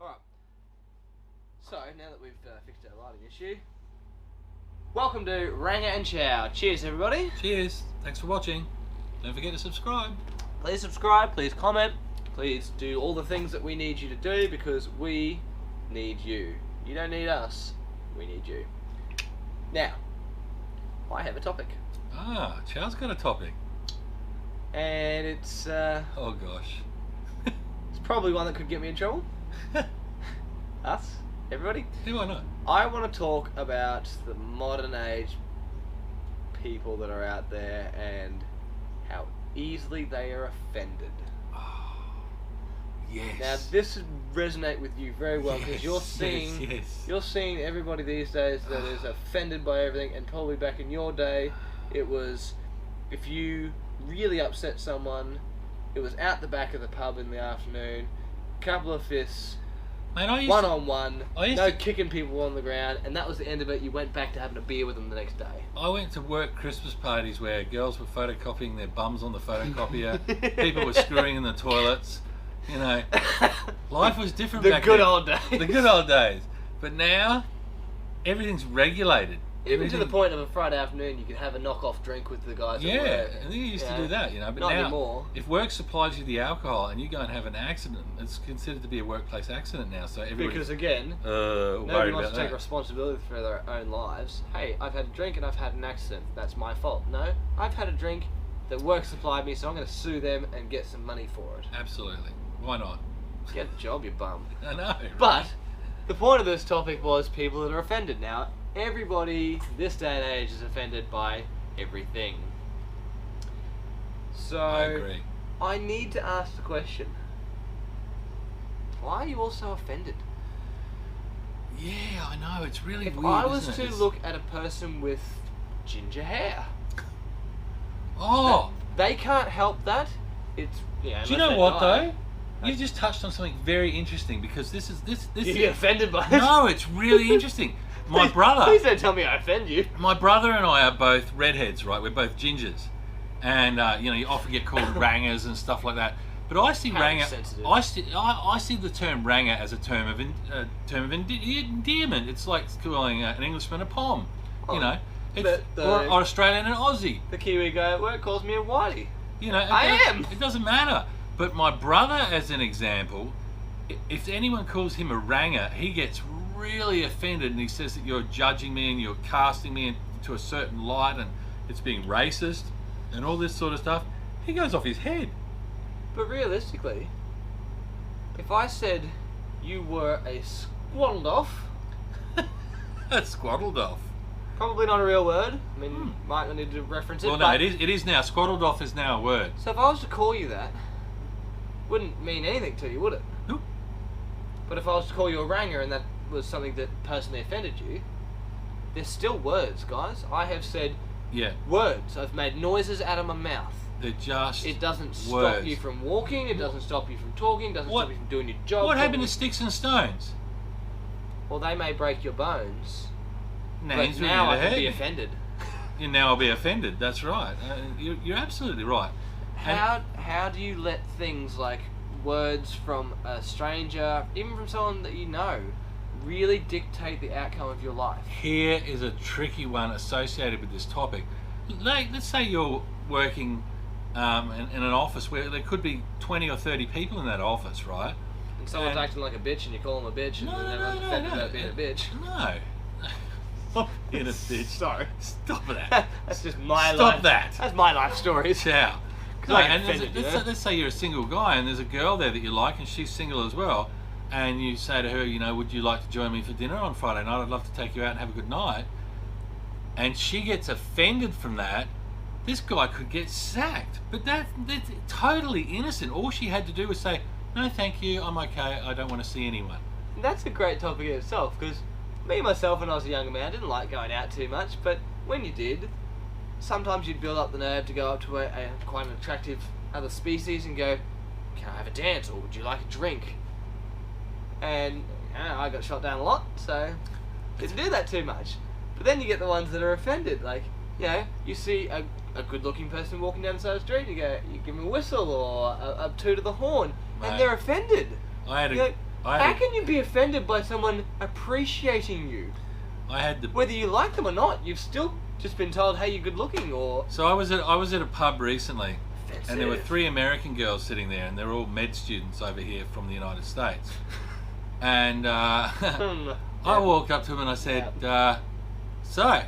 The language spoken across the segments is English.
Alright. So, now that we've fixed our lighting issue, welcome to rangaandchow. Cheers, everybody. Cheers. Thanks for watching. Don't forget to subscribe. Please subscribe, please comment, please do all the things that we need you to do because we need you. You don't need us, we need you. Now, I have a topic. Ah, Chow's got a topic. And it's Oh gosh. it's probably one that could get me in trouble. Us? Everybody? Yeah, why not? I want to talk about the modern age people that are out there and how easily they are offended. Oh, yes. Now this would resonate with you very well because Yes, you're seeing everybody these days that is offended by everything, and probably back in your day it was if you really upset someone, it was out the back of the pub in the afternoon, couple of fists, Man, one-on-one, I used no to- kicking people on the ground, and that was the end of it. You went back to having a beer with them the next day. I went to work Christmas parties where girls were photocopying their bums on the photocopier. People were screwing in the toilets. You know, life was different The back good then. old days. The good old days. But now, everything's regulated. Even to the point of a Friday afternoon, you could have a knock-off drink with the guys at Yeah, work. and they used to do that, you know. But Not now, anymore. if work supplies you the alcohol and you go and have an accident, it's considered to be a workplace accident now. So everybody, Because again, worried nobody wants about to take that. responsibility for their own lives. Hey, I've had a drink and I've had an accident. That's my fault. No, I've had a drink that work supplied me, so I'm going to sue them and get some money for it. Absolutely. Why not? Get a job, you bum. I know. But the point of this topic was people that are offended. Now, everybody this day and age is offended by everything. So I agree. I need to ask the question: why are you all so offended? Yeah, I know. It's really If weird. I was isn't to it? It's- look at a person with ginger hair, Oh, they can't help that. It's yeah. do you know what though? You just touched on something very interesting because this. You get offended by it? No, it's really interesting. My brother. Please don't tell me I offend you. My brother and I are both redheads, right? We're both gingers, and you know, you often get called rangers and stuff like that. But I see How ranger. insensitive. I see the term ranger as a term of endearment. It's like calling an Englishman a pom. Oh, You know, it's, the- or Australian and Aussie. The Kiwi guy at work calls me a whitey. You know, I am. It doesn't matter. But my brother, as an example, if anyone calls him a ranger, he gets really offended and he says that you're judging me and you're casting me into a certain light and it's being racist and all this sort of stuff. He goes off his head. But realistically, if I said you were a squaddled off, That's squaddled off. probably not a real word. I mean, might not need to reference it. Well, no, but it is now. Squaddled off is now a word. So if I was to call you that, wouldn't mean anything to you, would it? Nope. But if I was to call you a ranger and that was something that personally offended you, there's still words, guys. I have said Yeah, words. I've made noises out of my mouth. they're just It doesn't stop words. you from walking. It doesn't stop you from talking. It doesn't What- stop you from doing your job. What happened probably. to sticks and stones? Well, they may break your bones, Names but with now your I can be head. offended. And now I'll be offended. That's right. You're absolutely right. And- How do you let things like words from a stranger, even from someone that you know, really dictate the outcome of your life? Here is a tricky one associated with this topic. Like, let's say you're working in an office where there could be 20 or 30 people in that office, right? And someone's And- acting like a bitch and you call them a bitch and No, then no, everyone's no, offended no. about being a bitch. No. Stop being a bitch. Sorry. Stop that. That's just my life. Stop that. That's my life stories. Chow. 'Cause No, I get and offended, you know? let's say you're a single guy and there's a girl there that you like and she's single as well, and you say to her, you know, would you like to join me for dinner on Friday night? I'd love to take you out and have a good night. And she gets offended from that. This guy could get sacked. But that's totally innocent. All she had to do was say, no, thank you, I'm okay, I don't want to see anyone. That's a great topic in itself, because me, myself, when I was a younger man, didn't like going out too much, but when you did, sometimes you'd build up the nerve to go up to a quite an attractive other species and go, can I have a dance, or would you like a drink? And I got shot down a lot, so didn't do that too much. But then you get the ones that are offended, like, you know, you see a good-looking person walking down the side of the street, you give them a whistle or a toot of the horn, Mate. and they're offended. I had You go, How can you be offended by someone appreciating you? I had the. Whether you like them or not, you've still just been told, "Hey, you're good looking," or. So I was at a pub recently, Offensive. and there were 3 American girls sitting there, and they're all med students over here from the United States. And I walked up to them and I said, "So,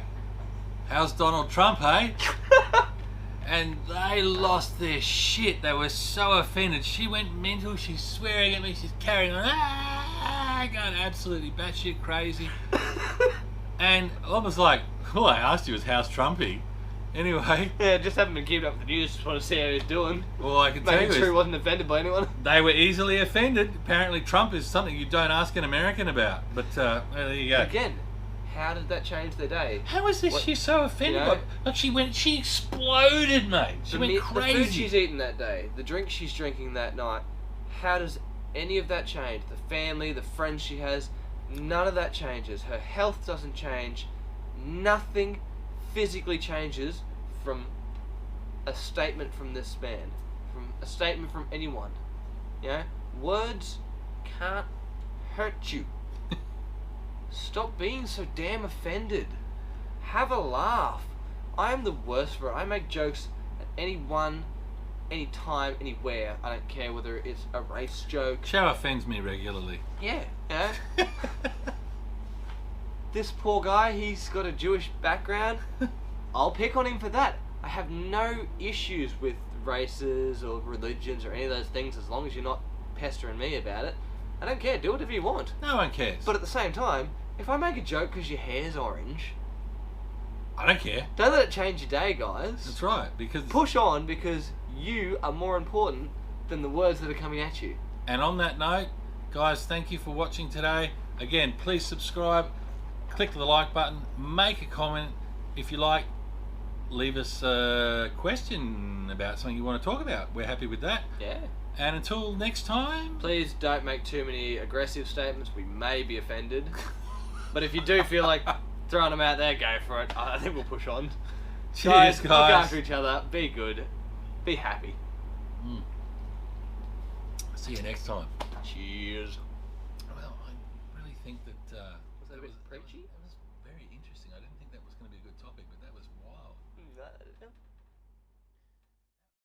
how's Donald Trump, hey?" And they lost their shit. They were so offended. She went mental. She's swearing at me. She's carrying on, going absolutely batshit crazy. And I was like, all I asked you was, how's Trumpy? Anyway. Yeah, just haven't been keeping up with the news. Just want to see how he's doing. Well, I can tell you Making sure he wasn't offended by anyone. They were easily offended. Apparently Trump is something you don't ask an American about. But there you go. Again, how did that change their day? How is this? She's so offended. You know? Like she exploded, mate. She went crazy. The food she's eaten that day, the drink she's drinking that night, how does any of that change? The family, the friends she has, none of that changes. Her health doesn't change. Nothing physically changes from a statement from this man, from a statement from anyone. You know, words can't hurt you. Stop being so damn offended. Have a laugh. I am the worst for it. I make jokes at anyone, anytime, anywhere. I don't care whether it's a race joke. Chow offends me regularly. Yeah, you know? This poor guy, he's got a Jewish background. I'll pick on him for that. I have no issues with races or religions or any of those things as long as you're not pestering me about it. I don't care. Do whatever you want. No one cares. But at the same time, if I make a joke because your hair's orange, I don't care. don't let it change your day, guys. That's right. Because Push on, because you are more important than the words that are coming at you. And on that note, guys, thank you for watching today. Again, please subscribe, click the like button, make a comment if you like. Leave us a question about something you want to talk about. We're happy with that. Yeah. And until next time, Please don't make too many aggressive statements. We may be offended. But if you do feel like throwing them out there, go for it. I think we'll push on. cheers, Look guys. after each other. Be good. Be happy. See you next time. Cheers. Well, I really think that Was that a bit preachy?